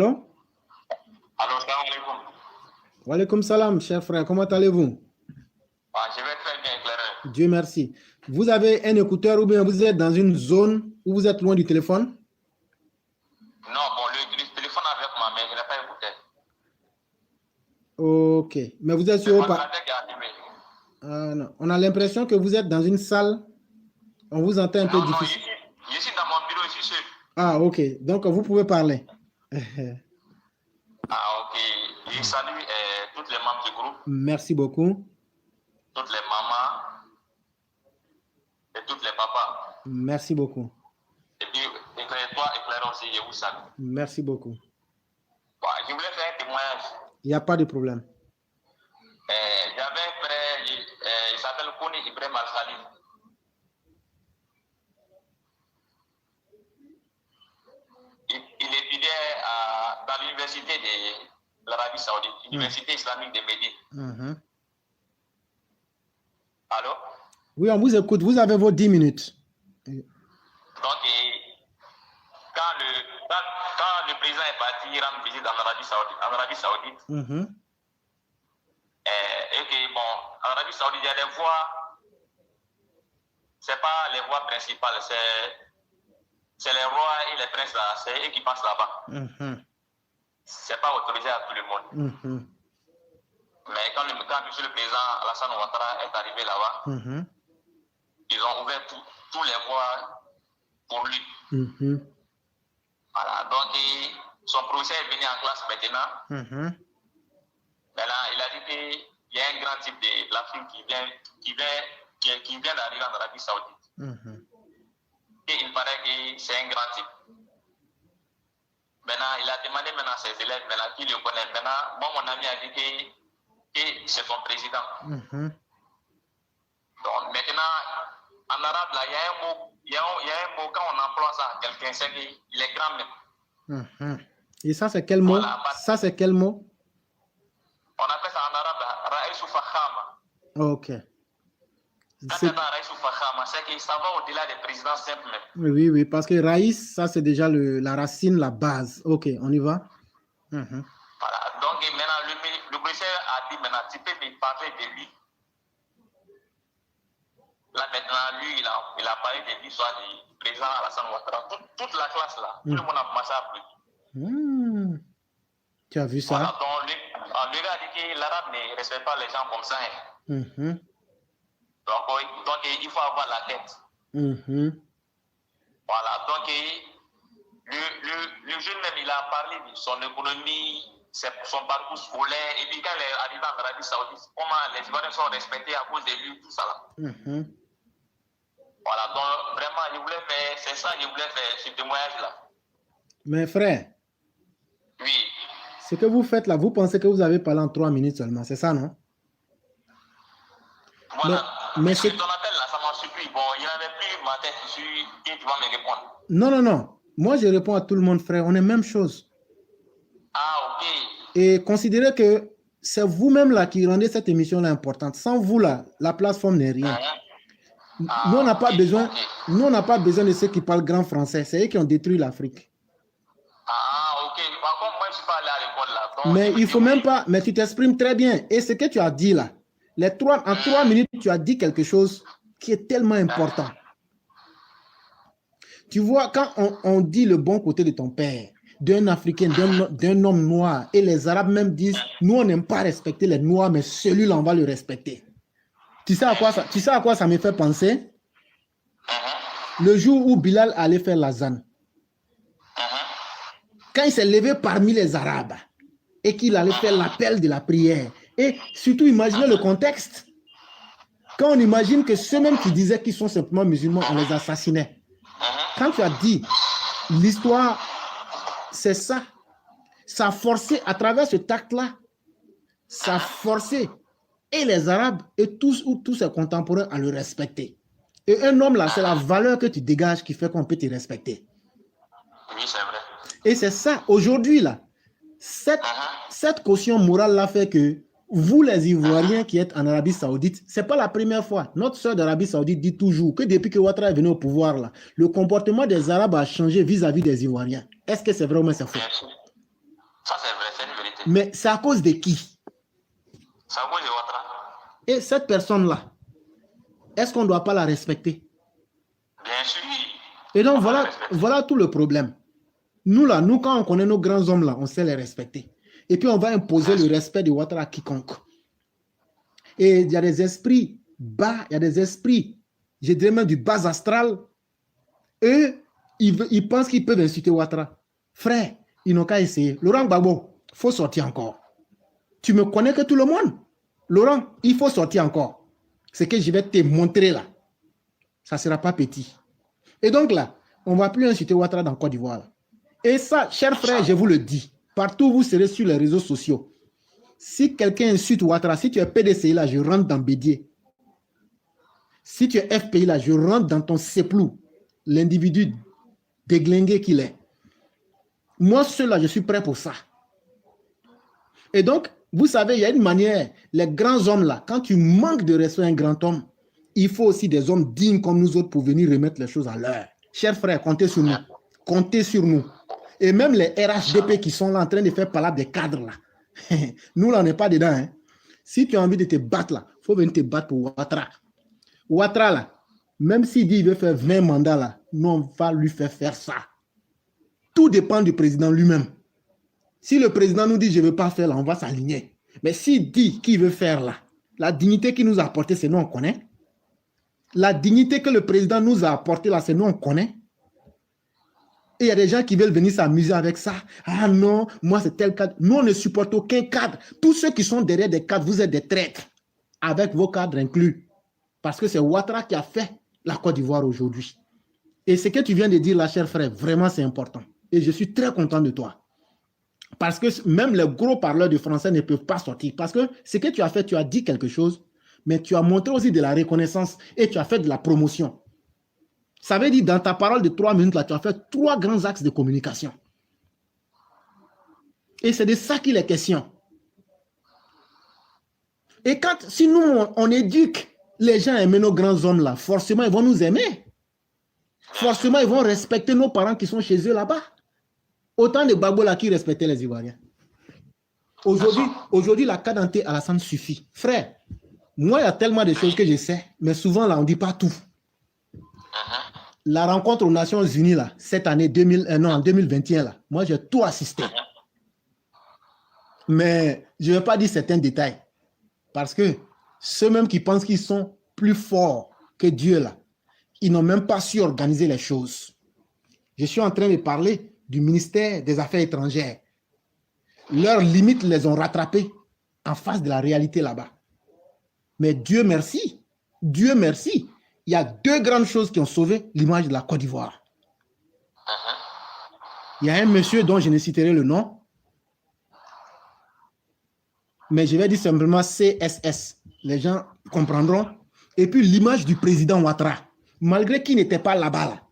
Allô? Alors, salam alaikum. Wa alaikum salam, cher frère. Comment allez-vous? Je vais très bien, éclairé. Dieu merci. Vous avez un écouteur ou bien vous êtes dans une zone où vous êtes loin du téléphone? Non, bon, le téléphone avec moi, mais je n'ai pas écouté. Ok. Mais vous êtes sur Le haut-parleur? qui a allumé. Non. On a l'impression que vous êtes dans une salle. On vous entend un peu difficile. Non, je suis dans mon bureau, je suis seul. Ah, ok. Donc, vous pouvez parler. Ok. Je salue tous les membres du groupe. Merci beaucoup. Toutes les mamans et tous les papas. Merci beaucoup. Et puis, toi, éclairé aussi, je vous salue. Merci beaucoup. Bon, je voulais faire un témoignage. Il n'y a pas de problème. J'avais un frère, il s'appelle Kouni Ibrahim Al-Khalil. Il étudiait dans l'université de l'Arabie Saoudite, l'université islamique de Médine. Allô? Oui, on vous écoute. Vous avez vos 10 minutes. Donc, quand le président est parti rendre visite en Arabie Saoudite, et que, bon, en Arabie Saoudite, il y a des voies, c'est pas les voies principales, c'est les rois et les princes là, c'est eux qui passent là-bas. C'est pas autorisé à tout le monde. Mais quand monsieur le président Alassane Ouattara est arrivé là-bas, ils ont ouvert tous les voies pour lui. Voilà, donc son professeur est venu en classe maintenant. Maintenant, il a dit qu'il y a un grand type de l'Afrique qui vient d'arriver en Arabie Saoudite. Et il paraît que c'est un grand type. Maintenant, il a demandé maintenant à ses élèves qui le connaissent. Maintenant, moi, mon ami a dit que c'est son président. Donc, maintenant, en arabe, là, il y a un mot, quand on emploie ça, quelqu'un sait qu'il est grand même. Et ça, c'est quel mot? Voilà, ça, c'est quel mot? On appelle ça en arabe Raïsou Fakhama. Ok. C'est que ça va au-delà des présidents simples même. Oui, parce que Raïs, ça, c'est déjà la racine, la base. Ok, on y va. Voilà, donc maintenant, le président a dit maintenant, tu peux me parler de lui. Là, maintenant, lui, il a parlé de lui, soit du président Alassane Ouattara. Toute la classe, là, tout le monde a commencé à applaudir. Tu as vu ça? Voilà, donc, le gars a dit que l'arabe ne respecte pas les gens comme ça. Donc, il faut avoir la tête. Voilà, donc, le jeune même, il a parlé de son économie, son parcours scolaire, et puis quand il est arrivé en Arabie Saoudite, comment les Ivoiriens sont respectés à cause de lui, tout ça là. Voilà, donc vraiment, c'est ça, je voulais faire ce témoignage-là. Mais frère, oui. Ce que vous faites là, vous pensez que vous avez parlé en 3 minutes seulement, c'est ça, non? Voilà, mais ton appel là, ça m'a surpris. Bon, il n'y avait plus ma tête dessus, et tu vas me répondre. Non. Moi, je réponds à tout le monde, frère. On est même chose. Ah, ok. Et considérez que c'est vous-même là qui rendez cette émission-là importante. Sans vous là, la plateforme n'est rien. Nous, on n'a pas besoin. Nous, on n'a pas besoin de ceux qui parlent grand français. C'est eux qui ont détruit l'Afrique. Ah, ok. Par contre, moi, je ne suis pas allé à l'école là. Donc, mais il faut même pas. Mais tu t'exprimes très bien. Et ce que tu as dit là, en 3 minutes, tu as dit quelque chose qui est tellement important. Tu vois, quand on dit le bon côté de ton père, d'un Africain, d'un homme noir, et les Arabes même disent, nous, on n'aime pas respecter les Noirs, mais celui-là, on va le respecter. Tu sais à quoi ça me fait penser? Le jour où Bilal allait faire la zan. Quand il s'est levé parmi les Arabes et qu'il allait faire l'appel de la prière. Et surtout, imaginez le contexte. Quand on imagine que ceux mêmes qui disaient qu'ils sont simplement musulmans, on les assassinait. Quand tu as dit, l'histoire, c'est ça. Ça a forcé, à travers ce acte-là, ça a forcé et les Arabes et tous ses contemporains à le respecter. Et un homme là, c'est la valeur que tu dégages qui fait qu'on peut te respecter. Oui, c'est vrai. Et c'est ça, aujourd'hui là, cette caution morale là fait que vous les Ivoiriens qui êtes en Arabie Saoudite, c'est pas la première fois. Notre sœur d'Arabie Saoudite dit toujours que depuis que Ouattara est venu au pouvoir là, le comportement des Arabes a changé vis-à-vis des Ivoiriens. Est-ce que c'est vrai ou c'est faux? Ça, c'est vrai, c'est une vérité. Mais c'est à cause de qui? C'est à cause de Ouattara. Et cette personne-là, est-ce qu'on ne doit pas la respecter? Bien sûr. Et donc, voilà tout le problème. Nous, là, quand on connaît nos grands hommes, là, on sait les respecter. Et puis, on va imposer le respect de Ouattara à quiconque. Et il y a des esprits bas, il y a des esprits, je dirais même du bas astral. Eux, ils pensent qu'ils peuvent insulter Ouattara. Frère, ils n'ont qu'à essayer. Laurent Gbagbo, il faut sortir encore. Tu me connais que tout le monde. Laurent, il faut sortir encore. Ce que je vais te montrer là, ça ne sera pas petit. Et donc là, on ne va plus insulter Ouattara dans Côte d'Ivoire. Et ça, chers frères, je vous le dis, partout où vous serez sur les réseaux sociaux, si quelqu'un insulte Ouattara, si tu es PDCI là, je rentre dans Bédier. Si tu es FPI là, je rentre dans ton seplou, l'individu déglingué qu'il est. Moi, seul là, je suis prêt pour ça. Et donc, vous savez, il y a une manière, les grands hommes là, quand tu manques de respect à un grand homme, il faut aussi des hommes dignes comme nous autres pour venir remettre les choses à l'heure. Chers frères, comptez sur nous. Comptez sur nous. Et même les RHDP qui sont là en train de faire parler des cadres là. Nous là, on n'est pas dedans. Hein. Si tu as envie de te battre là, il faut venir te battre pour Ouattara. Ouattara là, même s'il dit qu'il veut faire 20 mandats là, nous on va lui faire ça. Tout dépend du président lui-même. Si le président nous dit je ne veux pas faire là, on va s'aligner. Mais s'il dit qu'il veut faire là, la dignité qu'il nous a apportée, c'est nous on connaît. La dignité que le président nous a apportée là, c'est nous on connaît. Et il y a des gens qui veulent venir s'amuser avec ça. Ah non, moi c'est tel cadre. Nous on ne supporte aucun cadre. Tous ceux qui sont derrière des cadres, vous êtes des traîtres. Avec vos cadres inclus. Parce que c'est Ouattara qui a fait la Côte d'Ivoire aujourd'hui. Et ce que tu viens de dire là, cher frère, vraiment c'est important. Et je suis très content de toi. Parce que même les gros parleurs de français ne peuvent pas sortir. Parce que ce que tu as fait, tu as dit quelque chose, mais tu as montré aussi de la reconnaissance et tu as fait de la promotion. Ça veut dire, dans ta parole de 3 minutes, là, tu as fait 3 grands axes de communication. Et c'est de ça qu'il est question. Et si nous, on éduque les gens à aimer nos grands hommes là, forcément, ils vont nous aimer. Forcément, ils vont respecter nos parents qui sont chez eux là-bas. Autant de Gbagbo là qui respectaient les Ivoiriens. Aujourd'hui, la Kadante Alassane suffit. Frère, moi, il y a tellement de choses que je sais, mais souvent là, on ne dit pas tout. La rencontre aux Nations Unies là, cette année, en 2021 là, moi, j'ai tout assisté. Mais je ne vais pas dire certains détails. Parce que ceux même qui pensent qu'ils sont plus forts que Dieu là, ils n'ont même pas su organiser les choses. Je suis en train de parler du ministère des Affaires étrangères. Leurs limites les ont rattrapés en face de la réalité là-bas. Mais Dieu merci, il y a 2 grandes choses qui ont sauvé l'image de la Côte d'Ivoire. Il y a un monsieur dont je ne citerai le nom, mais je vais dire simplement CSS. Les gens comprendront. Et puis l'image du président Ouattara, malgré qu'il n'était pas là-bas. Là.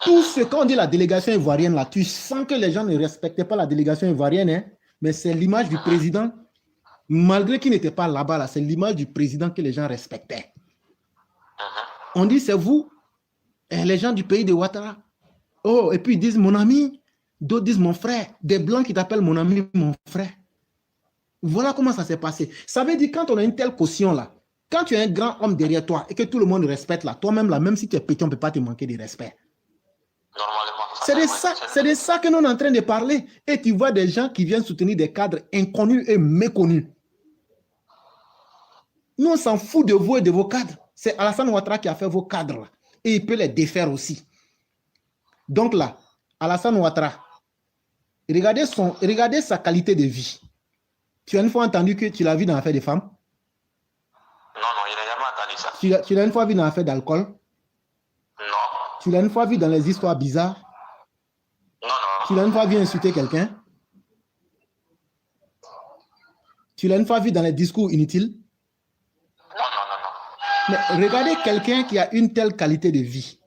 Tout ce qu'on dit la délégation ivoirienne, là, tu sens que les gens ne respectaient pas la délégation ivoirienne, hein, mais c'est l'image du président, malgré qu'il n'était pas là-bas, là, c'est l'image du président que les gens respectaient. On dit c'est vous, les gens du pays de Ouattara. Oh, et puis ils disent mon ami, d'autres disent mon frère, des blancs qui t'appellent mon ami, mon frère. Voilà comment ça s'est passé. Ça veut dire quand on a une telle caution là, quand tu as un grand homme derrière toi et que tout le monde respecte là, toi-même là, même si tu es petit, on ne peut pas te manquer de respect. C'est de ça que nous sommes en train de parler. Et tu vois des gens qui viennent soutenir des cadres inconnus et méconnus. Nous, on s'en fout de vous et de vos cadres. C'est Alassane Ouattara qui a fait vos cadres là. Et il peut les défaire aussi. Donc là, Alassane Ouattara, regardez sa qualité de vie. Tu as une fois entendu que tu l'as vu dans l'affaire des femmes? Non, il n'a jamais entendu ça. Tu l'as une fois vu dans l'affaire d'alcool? Non. Tu l'as une fois vu dans les histoires bizarres? Non. Tu l'as une fois vu insulter quelqu'un? Tu l'as une fois vu dans les discours inutiles? Non. Mais regardez quelqu'un qui a une telle qualité de vie.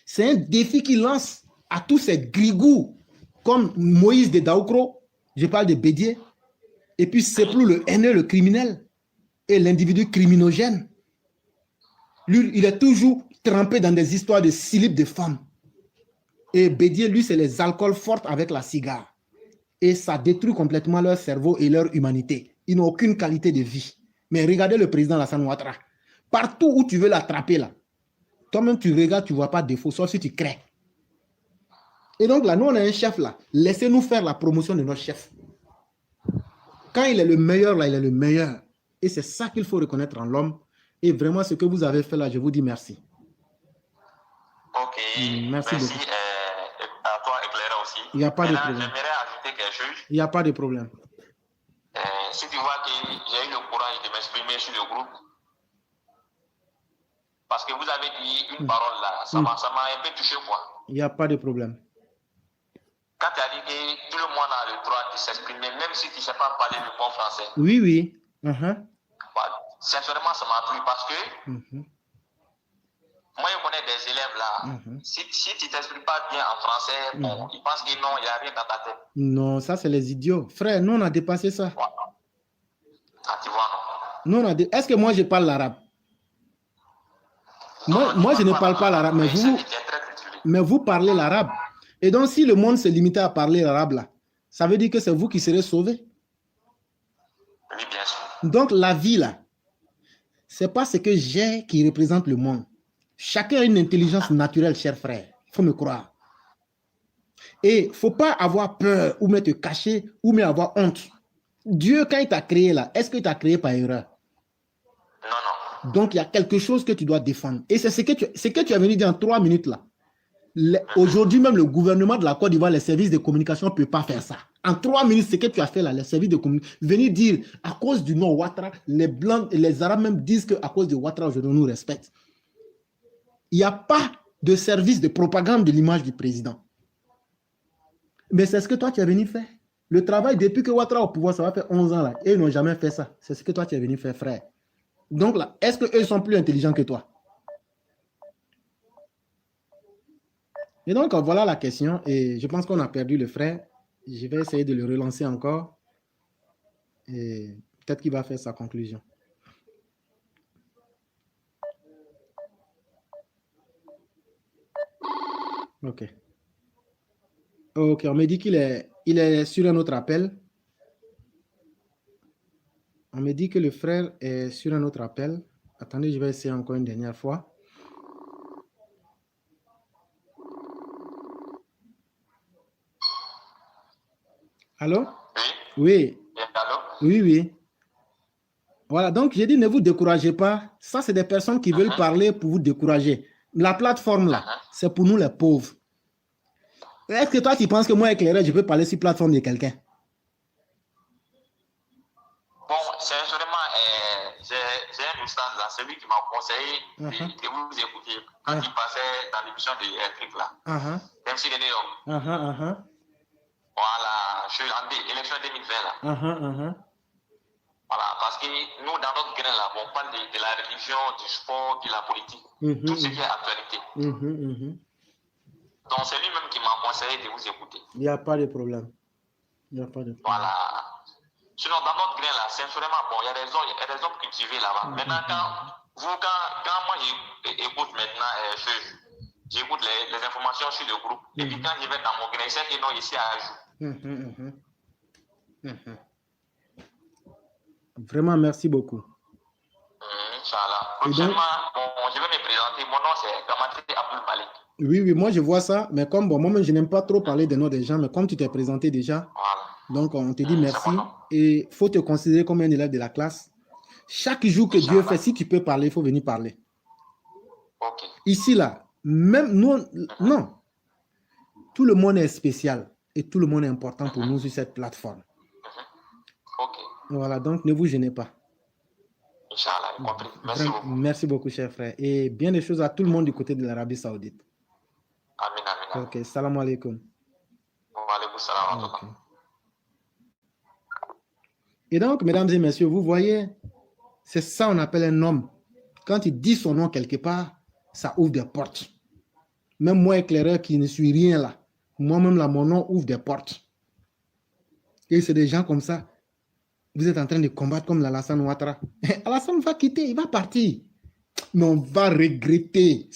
C'est un défi qu'il lance à tous ces grigous comme Moïse de Daoukro, je parle de Bédier, et puis Seplou, le haineux, le criminel, et l'individu criminogène. Lui, il est toujours trempé dans des histoires de slip de femmes. Et Bédier, lui, c'est les alcools forts avec la cigare. Et ça détruit complètement leur cerveau et leur humanité. Ils n'ont aucune qualité de vie. Mais regardez le président Alassane Ouattara. Partout où tu veux l'attraper là, toi-même tu regardes, tu ne vois pas de défaut, sauf si tu crées. Et donc là, nous on a un chef là. Laissez-nous faire la promotion de notre chef. Quand il est le meilleur là, il est le meilleur. Et c'est ça qu'il faut reconnaître en l'homme. Et vraiment, ce que vous avez fait là, je vous dis merci. Ok, merci beaucoup. À toi, éclairé aussi. Il n'y a pas de problème. J'aimerais ajouter quelque chose. Il n'y a pas de problème. Si tu vois que j'ai eu le courage de m'exprimer sur le groupe, parce que vous avez dit une parole là, ça m'a un peu touché quoi. Il n'y a pas de problème. Quand tu as dit que tout le monde a le droit de s'exprimer, même si tu ne sais pas parler le bon français. Oui, oui. Sincèrement, ça m'a plu parce que moi, je connais des élèves là. Si tu ne t'exprimes pas bien en français, bon, ils pensent que non, il n'y a rien dans ta tête. Non, ça, c'est les idiots. Frère, nous, on a dépassé ça. Ah, tu vois, non? Nous, Est-ce que moi, je parle l'arabe? Moi, je ne parle pas l'arabe, mais vous parlez l'arabe. Et donc, si le monde se limitait à parler l'arabe, là, ça veut dire que c'est vous qui serez sauvés. Oui, bien sûr. Donc, la vie, là, c'est pas ce que j'ai qui représente le monde. Chacun a une intelligence naturelle, cher frère. Il faut me croire. Et il ne faut pas avoir peur ou même te cacher ou même avoir honte. Dieu, quand il t'a créé là, est-ce qu'il t'a créé par erreur? Non, non. Donc, il y a quelque chose que tu dois défendre. Et c'est ce que tu as venu dire en 3 minutes là. Aujourd'hui, même le gouvernement de la Côte d'Ivoire, les services de communication ne peuvent pas faire ça. En 3 minutes, ce que tu as fait là, les services de communication, venir dire à cause du nom Ouattara, les Blancs et les Arabes même disent qu'à cause de Ouattara, aujourd'hui, on nous respecte. Il n'y a pas de service de propagande de l'image du président. Mais c'est ce que toi, tu es venu faire. Le travail, depuis que Ouattara est au pouvoir, ça va faire 11 ans là, et ils n'ont jamais fait ça. C'est ce que toi, tu es venu faire, frère. Donc là, est-ce qu'eux sont plus intelligents que toi? Et donc, voilà la question. Et je pense qu'on a perdu le frère. Je vais essayer de le relancer encore. Et peut-être qu'il va faire sa conclusion. Ok. Ok, on me dit qu'il est sur un autre appel. On me dit que le frère est sur un autre appel. Attendez, je vais essayer encore une dernière fois. Allô? Oui. Allô? Oui, oui. Voilà, donc j'ai dit ne vous découragez pas. Ça, c'est des personnes qui veulent parler pour vous décourager. La plateforme là, c'est pour nous les pauvres. Est-ce que toi, tu penses que moi, éclairé, je peux parler sur la plateforme de quelqu'un? Bon, sincèrement, j'ai un oustaz là, celui qui m'a conseillé de vous écouter quand il passait dans l'émission de truc là. Même s'il est né. Voilà, je suis en élection 2020 là. Voilà, parce que nous, dans notre grain là, on parle de la religion, du sport, de la politique, tout ce qui est actualité. Donc, c'est lui-même qui m'a conseillé de vous écouter. Il n'y a pas de problème. Il n'y a pas de problème. Voilà. Sinon, dans notre grain là, sincèrement, bon, il y a des hommes cultivés là-bas. Maintenant, quand moi j'écoute maintenant, j'écoute les informations sur le groupe, et puis quand je vais dans mon grain, c'est qu'ils ont ici à ajouter. Vraiment, merci beaucoup. Inch'Allah. Prochainement, je vais me présenter. Mon nom, c'est Kamate Abdul Malik. Oui, oui, moi je vois ça, mais comme moi-même je n'aime pas trop parler des noms des gens, mais comme tu t'es présenté déjà, donc on te dit merci et il faut te considérer comme un élève de la classe. Chaque jour que Dieu fait, si tu peux parler, il faut venir parler. Ici, là, même nous, non, tout le monde est spécial et tout le monde est important pour nous sur cette plateforme. Voilà, donc ne vous gênez pas. Inch'Allah, compris. Merci beaucoup. Merci beaucoup, cher frère. Et bien des choses à tout le monde du côté de l'Arabie Saoudite. Amin, amin. Ok, salam alaikum. Wa alaikum salam. Okay. Et donc, mesdames et messieurs, vous voyez, c'est ça on appelle un homme. Quand il dit son nom quelque part, ça ouvre des portes. Même moi, éclaireur, qui ne suis rien là, moi-même là, mon nom ouvre des portes. Et c'est des gens comme ça. Vous êtes en train de combattre comme l'Alassane Ouattara. Alassane va quitter, il va partir. Mais on va regretter.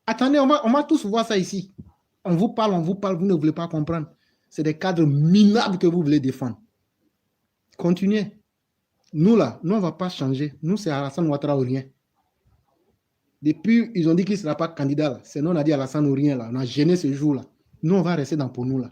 Attendez, on va tous voir ça ici. On vous parle, vous ne voulez pas comprendre. C'est des cadres minables que vous voulez défendre. Continuez. Nous, là, nous, on ne va pas changer. Nous, c'est Alassane Ouattara ou rien. Depuis, ils ont dit qu'il ne sera pas candidat. Là. C'est nous, on a dit Alassane ou rien. Là. On a gêné ce jour-là. Nous, on va rester dans pour nous. Là.